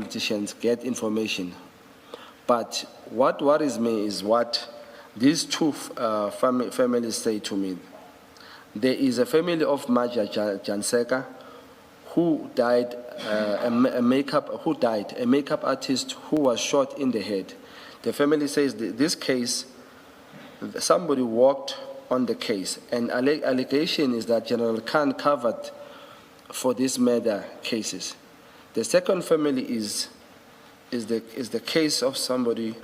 politicians get information. But what worries me is what these two families say to me. There is a family of Major Janseka who died, a makeup artist who was shot in the head. The family says this case, somebody walked on the case, and allegation is that General Khan covered for these murder cases. The second family is the case of somebody.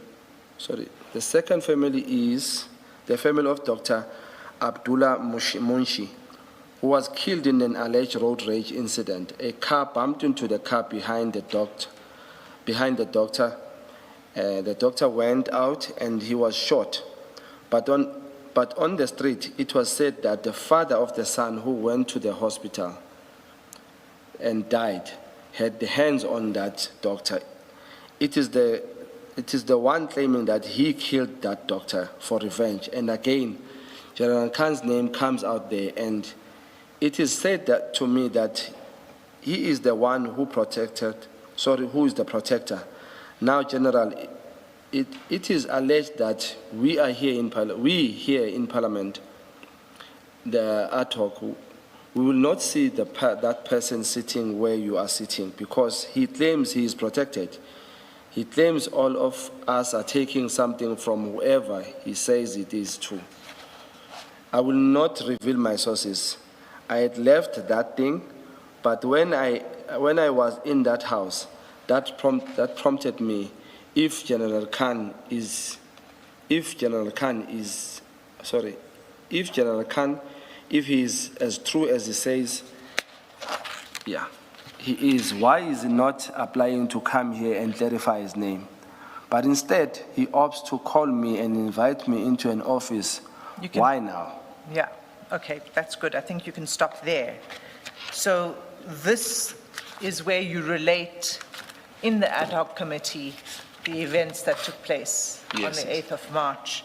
Sorry, the second family is the family of Dr. Abdullah Munshi, who was killed in an alleged road rage incident. A car bumped into the car behind the doctor. The doctor went out and he was shot. But on the street, it was said that the father of the son who went to the hospital and died had the hands on that doctor. It is the one claiming that he killed that doctor for revenge. And again, General Khan's name comes out there, and it is said that to me that he is the one who who is the protector. Now, General, it is alleged that we here in Parliament, the ad hoc, we will not see that person sitting where you are sitting, because he claims he is protected. He claims all of us are taking something from whoever he says it is true. I will not reveal my sources. I had left that thing, but when I was in that house, that prompted me. If he is as true as he says, yeah, he is. Why is he not applying to come here and clarify his name? But instead, he opts to call me and invite me into an office. Why now? Yeah, okay, that's good. I think you can stop there. So this is where you relate in the ad hoc committee the events that took place on the 8th of March.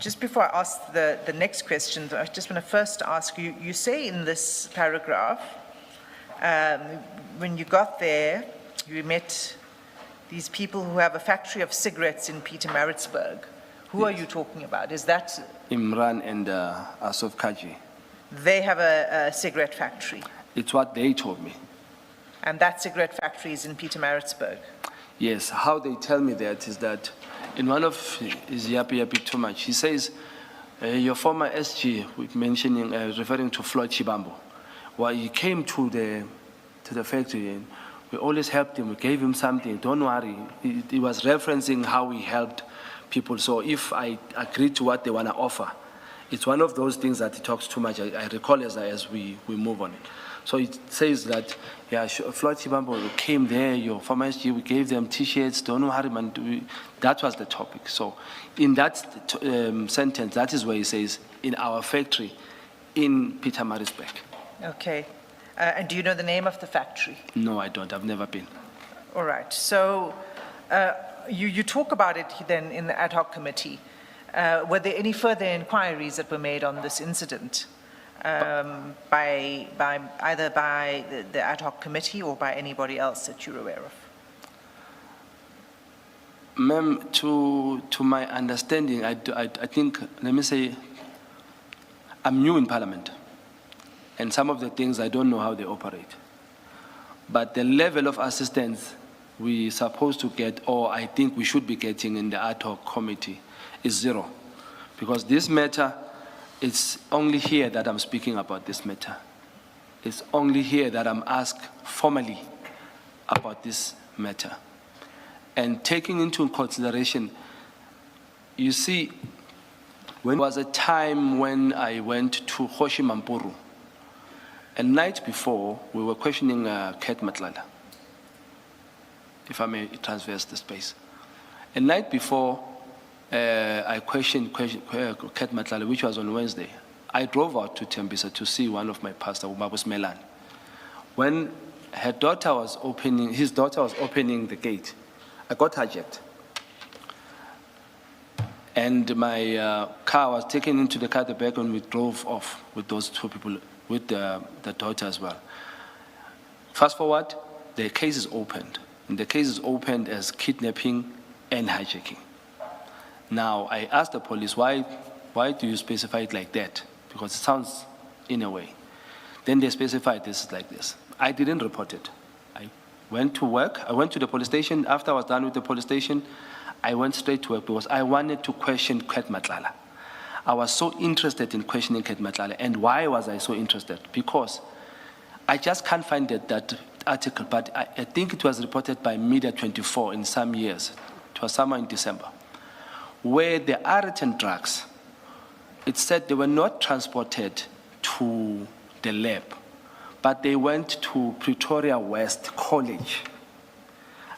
Just before I ask the next question, I just want to first ask you, you say in this paragraph, when you got there, you met these people who have a factory of cigarettes in Pietermaritzburg. Who are you talking about? Is that Imran and Asaf Kaji? They have a cigarette factory. It's what they told me. And that cigarette factory is in Pietermaritzburg? Yes. How they tell me that is that in one of his yappy too much, he says, your former SG, mentioning, referring to Floyd Chibambo, well, he came to the factory and we always helped him. We gave him something. Don't worry. He was referencing how we helped people. So if I agree to what they want to offer, it's one of those things that he talks too much. I recall as we move on it. So it says that, yeah, Floyd Chibambo came there, your former SG, we gave them T-shirts, don't worry, man. That was the topic. So in that sentence, that is where he says, in our factory in Pietermaritzburg. Okay. And do you know the name of the factory? No, I don't. I've never been. All right. So you talk about it then in the ad hoc committee. Were there any further inquiries that were made on this incident either by the ad hoc committee or by anybody else that you're aware of? Ma'am, to my understanding, I think, let me say, I'm new in Parliament, and some of the things I don't know how they operate. But the level of assistance we're supposed to get, or I think we should be getting in the ad hoc committee, is zero. Because this matter, it's only here that I'm speaking about this matter. It's only here that I'm asked formally about this matter. And taking into consideration, you see, when there was a time when I went to Hoshi Mampuru, a night before, we were questioning Kat Matlala, if I may transverse the space. A night before, I questioned Kat Matlala, which was on Wednesday. I drove out to Tembisa to see one of my pastors, Umabus Melan. When his daughter was opening the gate, I got hijacked. And my car was taken into the car at the back, and we drove off with those two people, with the daughter as well. Fast forward, the case is opened. And the case is opened as kidnapping and hijacking. Now, I asked the police, why do you specify it like that? Because it sounds in a way. Then they specified this is like this. I didn't report it. I went to work. I went to the police station. After I was done with the police station, I went straight to work because I wanted to question Ket Matlala. I was so interested in questioning Ket Matlala. And why was I so interested? Because I just can't find that article, but I think it was reported by Media 24 in some years. It was somewhere in December, where the Ariton drugs, it said they were not transported to the lab, but they went to Pretoria West College.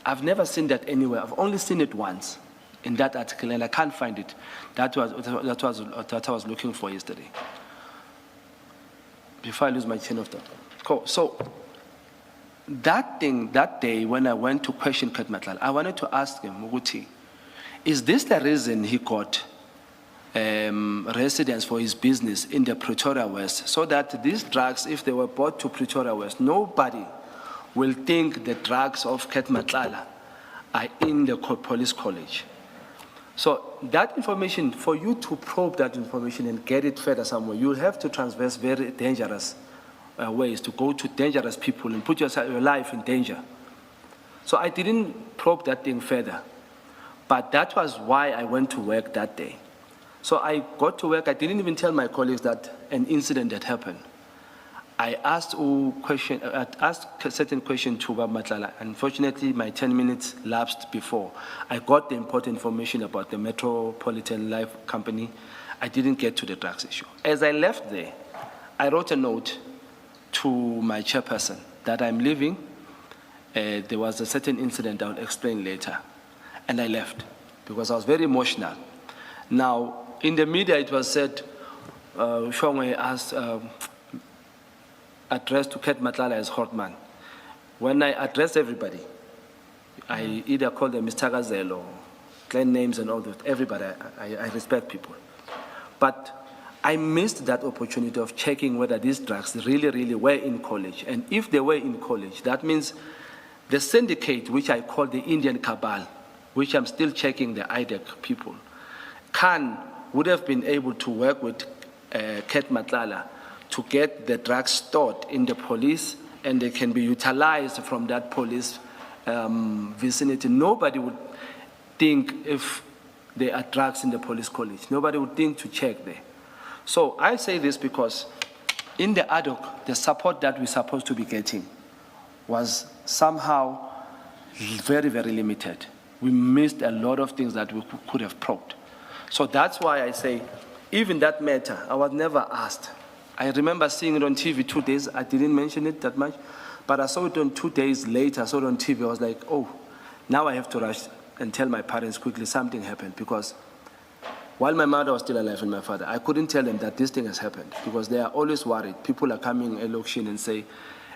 I've never seen that anywhere. I've only seen it once in that article, and I can't find it. That was looking for yesterday. Before I lose my chain of thought. Cool. So that day when I went to question Ket Matlala, I wanted to ask him, Muguti, is this the reason he got residence for his business in the Pretoria West, so that these drugs, if they were brought to Pretoria West, nobody will think the drugs of Ket Matlala are in the police college. So that information, for you to probe that information and get it further somewhere, you'll have to traverse very dangerous ways, to go to dangerous people and put your life in danger. So I didn't probe that thing further. But that was why I went to work that day. So I got to work. I didn't even tell my colleagues that an incident had happened. I asked a certain question to Bab Matlala. Unfortunately, my 10 minutes lapsed before. I got the important information about the Metropolitan Life Company. I didn't get to the drugs issue. As I left there, I wrote a note to my chairperson that I'm leaving. There was a certain incident I will explain later. And I left because I was very emotional. Now, in the media, it was said, Shongwe asked, addressed to Ket Matlala as Hortman. When I addressed everybody, I either called them Mr. Gazelle or clan names and all that. Everybody, I respect people. But I missed that opportunity of checking whether these drugs really were in college. And if they were in college, that means the syndicate, which I call the Indian Cabal, which I'm still checking the IDEC people, would have been able to work with Ket Matlala to get the drugs stored in the police, and they can be utilized from that police vicinity. Nobody would think if there are drugs in the police college. Nobody would think to check there. So I say this because in the ad hoc, the support that we're supposed to be getting was somehow very limited. We missed a lot of things that we could have probed. So that's why I say, even that matter, I was never asked. I remember seeing it on TV 2 days. I didn't mention it that much, but I saw it on 2 days later. I saw it on TV. I was like, oh, now I have to rush and tell my parents quickly something happened, because while my mother was still alive and my father, I couldn't tell them that this thing has happened, because they are always worried. People are coming at auction and say,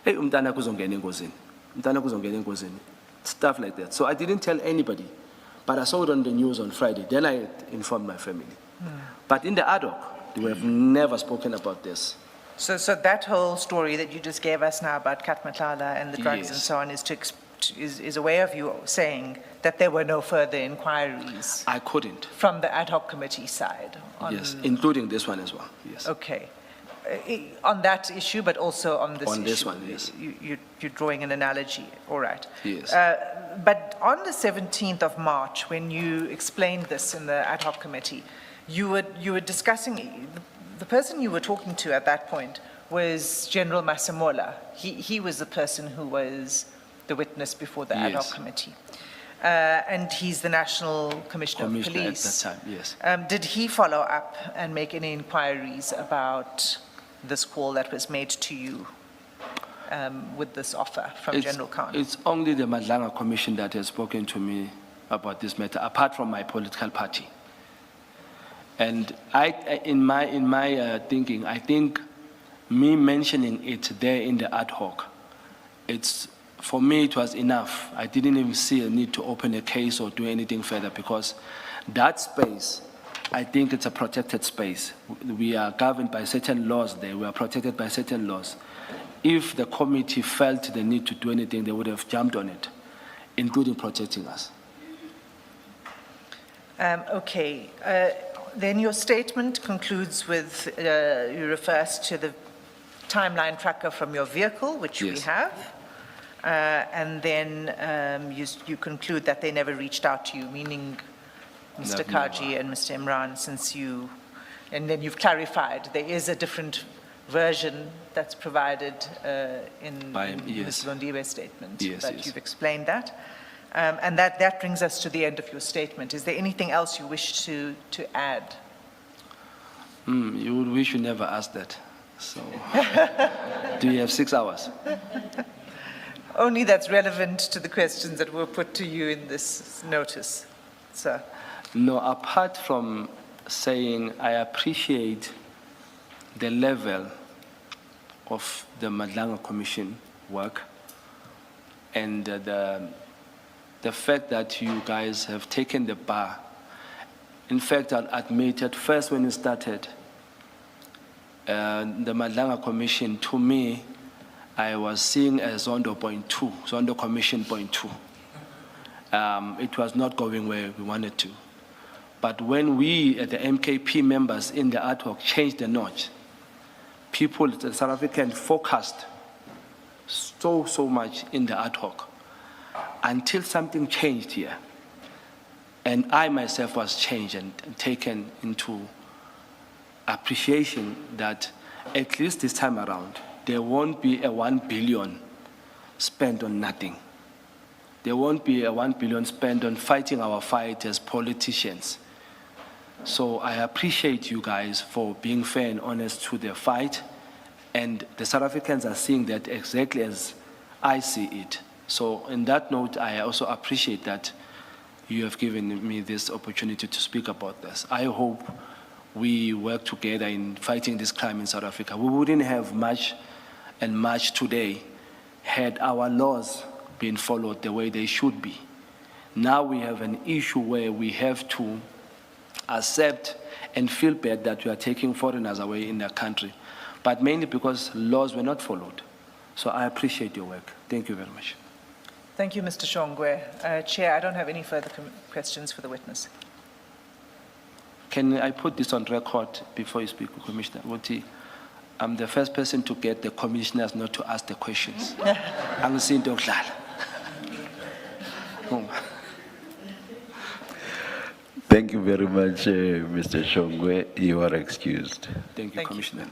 hey, umntana kuzongena engozini. Umntana kuzongena engozini. Stuff like that. So I didn't tell anybody, but I saw it on the news on Friday. Then I informed my family. But in the ad hoc, we have never spoken about this. So that whole story that you just gave us now about Ket Matlala and the drugs Yes. and so on is a way of you saying that there were no further inquiries I couldn't. from the ad hoc committee side? Yes, including this one as well. Yes. Okay. On that issue, but also on this issue? On this one, yes. You're drawing an analogy, all right. Yes. But on the 17th of March, when you explained this in the ad hoc committee, you were discussing, the person you were talking to at that point was General Masemola. He was the person who was the witness before the ad hoc Yes. committee. And he's the National Commissioner of Police. At that time, yes. Did he follow up and make any inquiries about this call that was made to you with this offer from General Khan? It's only the MadlangaCommission that has spoken to me about this matter, apart from my political party. And in my thinking, I think me mentioning it there in the ad hoc, for me it was enough. I didn't even see a need to open a case or do anything further, because that space, I think it's a protected space. We are governed by certain laws there. We are protected by certain laws. if the committee felt the need to do anything, they would have jumped on it, including protecting us. Okay. Then your statement concludes with, you refers to the timeline tracker from your vehicle, which we Yes. have. And then you conclude that they never reached out to you, meaning Mr. Never. Kaji and Mr. Imran, and then you've clarified there is a different version that's provided in Yes. Ms. Londiwe's statement. Yes, But yes. you've explained that. And that brings us to the end of your statement. Is there anything else you wish to add? You would wish you never asked that. So, do you have 6 hours? Only that's relevant to the questions that were put to you in this notice, sir. No, apart from saying I appreciate the level of the MadlangaCommission work and the fact that you guys have taken the bar. In fact, I'll admit at first when it started, the MadlangaCommission, to me, I was seeing as Zondo Commission point 2. It was not going where we wanted to. But when we, the MKP members in the ad hoc, changed the notch, people, the South African focused so much in the ad hoc until something changed here. And I myself was changed and taken into appreciation that at least this time around, there won't be a 1 billion spent on nothing. There won't be a 1 billion spent on fighting our fight as politicians. So I appreciate you guys for being fair and honest to the fight. And the South Africans are seeing that exactly as I see it. So in that note, I also appreciate that you have given me this opportunity to speak about this. I hope we work together in fighting this crime in South Africa. We wouldn't have much today had our laws been followed the way they should be. Now we have an issue where we have to accept and feel bad that we are taking foreigners away in their country, but mainly because laws were not followed. So I appreciate your work. Thank you very much. Thank you, Mr. Shongwe. Chair, I don't have any further questions for the witness. Can I put this on record before you speak, Commissioner Wuti? I'm the first person to get the commissioners not to ask the questions. Thank you very much, Mr. Shongwe. You are excused. Thank you, Thank you. Commissioner.